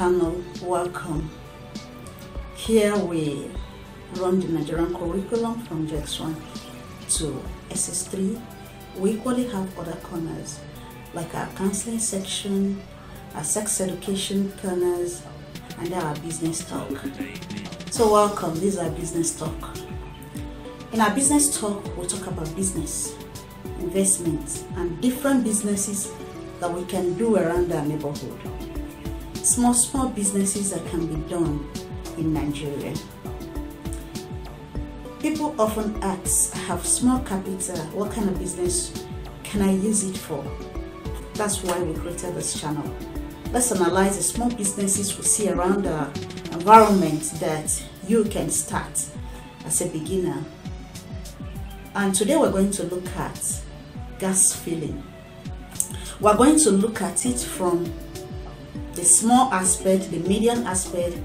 channel. Welcome. Here we run the Nigerian curriculum from JX1 to SS3. We equally have other corners like our counseling section, our sex education corners, and our business talk. So welcome, this is our business talk. In our business talk, we talk about business, investments, and different businesses that we can do around our neighborhood. Small businesses that can be done in Nigeria. People often ask, I have small capital, what kind of business can I use it for? That's why we created this channel. Let's analyze the small businesses we see around our environment that you can start as a beginner. And today we're going to look at gas filling. We're going to look at it from the small aspect, the medium aspect,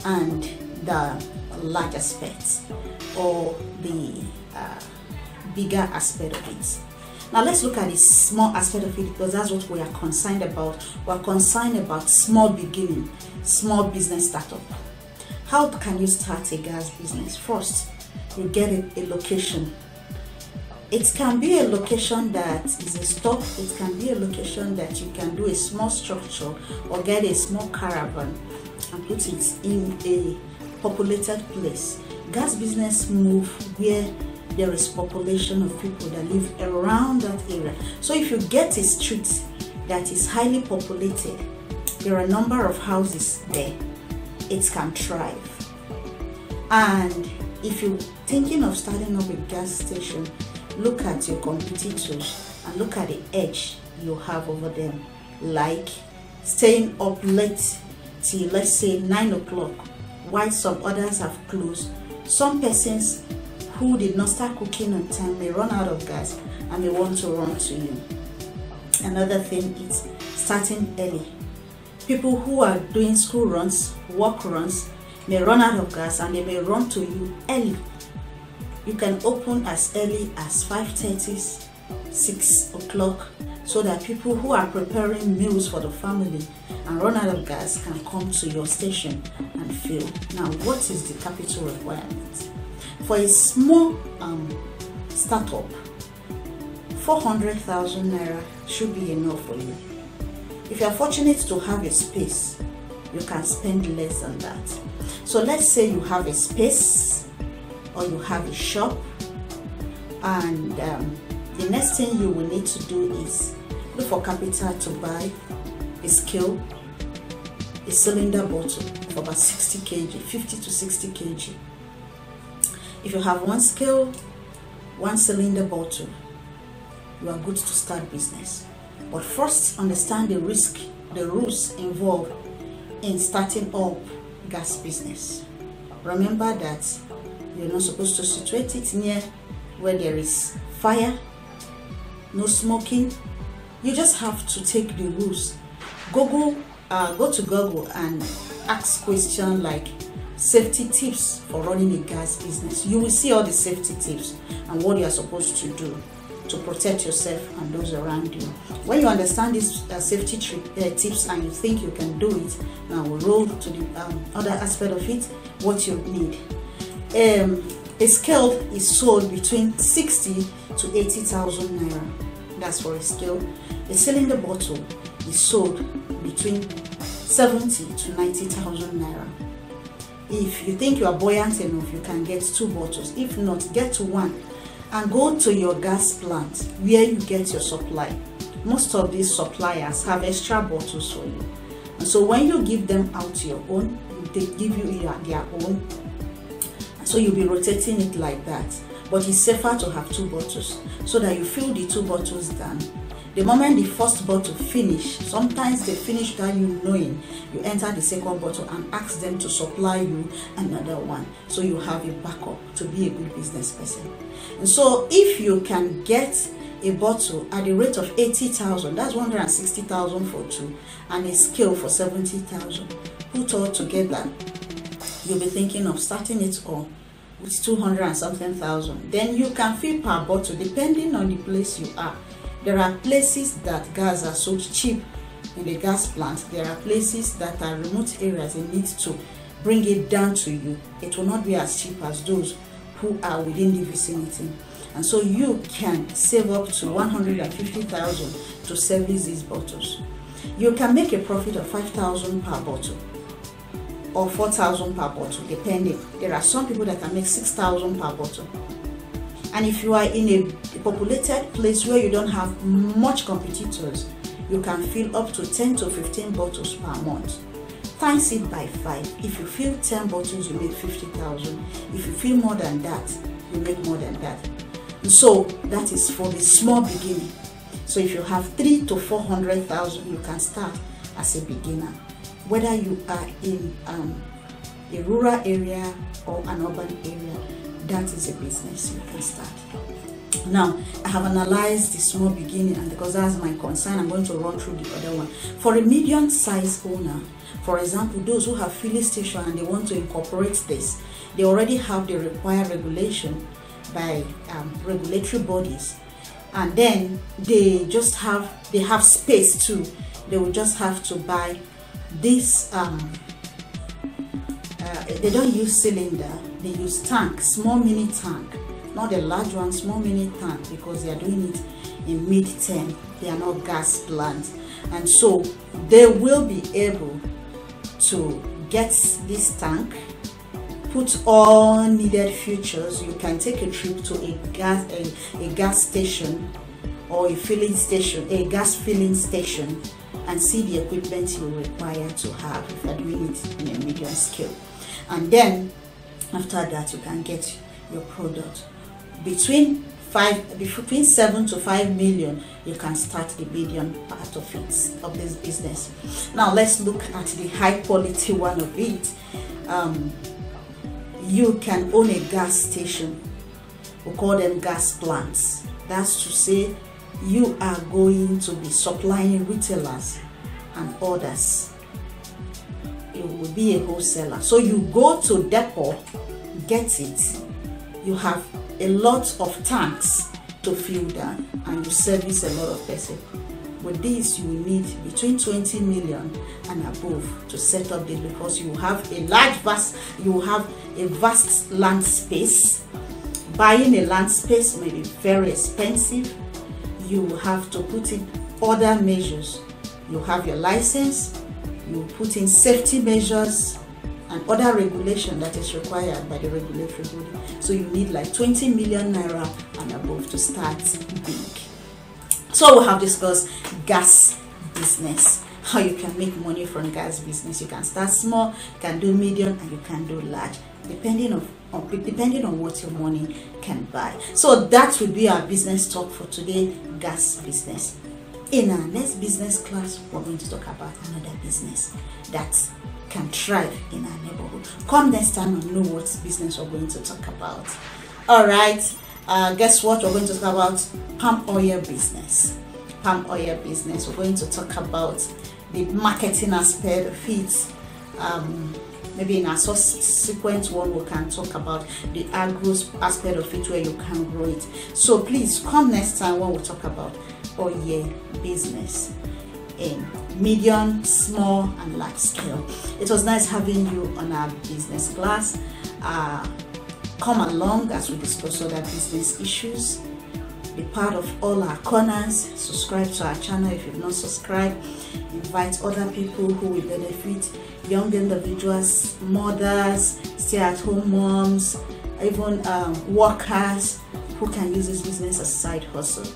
and the large aspect, or the bigger aspect of it. Now let's look at the small aspect of it, because that's what we are concerned about. We're concerned about small beginning, small business startup. How can you start a gas business? First, you get a location. It can be a location that is a stop. It can be a location that you can do a small structure or get a small caravan and put it in a populated place. Gas business move where there is population of people that live around that area. So if you get a street that is highly populated, there are a number of houses there, it can thrive. And if you're thinking of starting up a gas station, look at your competitors and look at the edge you have over them, like staying up late till, let's say, 9 o'clock, while some others have closed. Some persons who did not start cooking on time may run out of gas and may want to run to you. Another thing is starting early. People who are doing school runs, work runs, may run out of gas and they may run to you early. You can open as early as 5:30, 6 o'clock, so that people who are preparing meals for the family and run out of gas can come to your station and fill. Now, what is the capital requirement? For a small startup, 400,000 naira should be enough for you. If you are fortunate to have a space, you can spend less than that. So let's say you have a space, or you have a shop, and the next thing you will need to do is look for capital to buy a scale, a cylinder bottle for about 60 kg, 50 to 60 kg. If you have one scale, one cylinder bottle, you are good to start business. But first, understand the risk, the rules involved in starting up gas business. Remember that you're not supposed to situate it near where there is fire, no smoking. You just have to take the rules. Go to Google and ask questions like safety tips for running a gas business. You will see all the safety tips and what you are supposed to do to protect yourself and those around you. When you understand these safety tips and you think you can do it, now we'll roll to the other aspect of it, what you need. A scale is sold between 60 to 80,000 naira. That's for a scale. A cylinder bottle is sold between 70 to 90,000 naira. If you think you are buoyant enough, you can get 2 bottles. If not, get 1 and go to your gas plant where you get your supply. Most of these suppliers have extra bottles for you, and so when you give them out your own, they give you their own. So you'll be rotating it like that. But it's safer to have 2 bottles so that you fill the 2 bottles down. The moment the first bottle finish, sometimes they finish without you knowing, you enter the second bottle and ask them to supply you another one, so you have a backup to be a good business person. And so if you can get a bottle at the rate of 80,000, that's 160,000 for 2, and a scale for 70,000, put all together, you'll be thinking of starting it all with 200 and something thousand. Then you can fill per bottle depending on the place you are. There are places that gas are sold cheap in the gas plant, there are places that are remote areas and need to bring it down to you. It will not be as cheap as those who are within the vicinity. And so you can save up to 150,000 to service these bottles. You can make a profit of 5,000 per bottle or 4,000 per bottle, depending. There are some people that can make 6,000 per bottle. And if you are in a populated place where you don't have much competitors, you can fill up to 10 to 15 bottles per month. Times it by 5. If you fill 10 bottles, you make 50,000. If you fill more than that, you make more than that. So that is for the small beginning. So if you have 300,000 to 400,000, you can start as a beginner. Whether you are in a rural area or an urban area, that is a business you can start. Now, I have analyzed the small beginning, and because that's my concern, I'm going to run through the other one. For a medium-sized owner, for example, those who have filling station and they want to incorporate this, they already have the required regulation by regulatory bodies, and then they have space too. They will just have to buy this. They don't use cylinder, they use tank, small mini tank, not a large one, small mini tank, because they are doing it in mid-term. They are not gas plants, and so they will be able to get this tank, put all needed features. You can take a trip to a gas station or a filling station, a gas filling station, and see the equipment you require to have if you are doing it in a medium scale. And then after that, you can get your product. Between 7 to 5 million, you can start the medium part of this business. Now let's look at the high quality one of it. You can own a gas station. We call them gas plants. That's to say, you are going to be supplying retailers and others. You will be a wholesaler. So you go to depot, get it. You have a lot of tanks to fill that, and you service a lot of person. With this, you will need between 20 million and above to set up this, because you have a vast land space. Buying a land space may be very expensive. You have to put in other measures. You have your license, you put in safety measures and other regulation that is required by the regulatory body. So you need like 20 million naira and above to start big. So we have discussed gas business, how you can make money from gas business. You can start small, you can do medium, and you can do large, depending on what your money can buy. So that will be our business talk for today, gas business. In our next business class, we're going to talk about another business that can thrive in our neighborhood. Come next time and know what business we're going to talk about. All right, guess what? We're going to talk about palm oil business. Palm oil business. We're going to talk about the marketing aspect of it. Maybe in a subsequent one, we can talk about the agro aspect of it, where you can grow it. So please come next time when we talk about oil business in medium, small, and large scale. It was nice having you on our business class. Come along as we discuss other business issues. Be part of all our corners. Subscribe to our channel if you've not subscribed. Invite other people who will benefit, young individuals, mothers, stay-at-home moms, even workers who can use this business as a side hustle.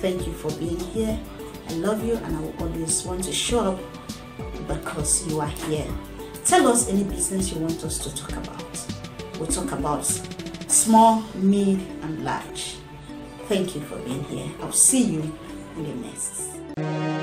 Thank you for being here. I love you, and I will always want to show up because you are here. Tell us any business you want us to talk about. We'll talk about small, mid, and large. Thank you for being here. I'll see you in the next.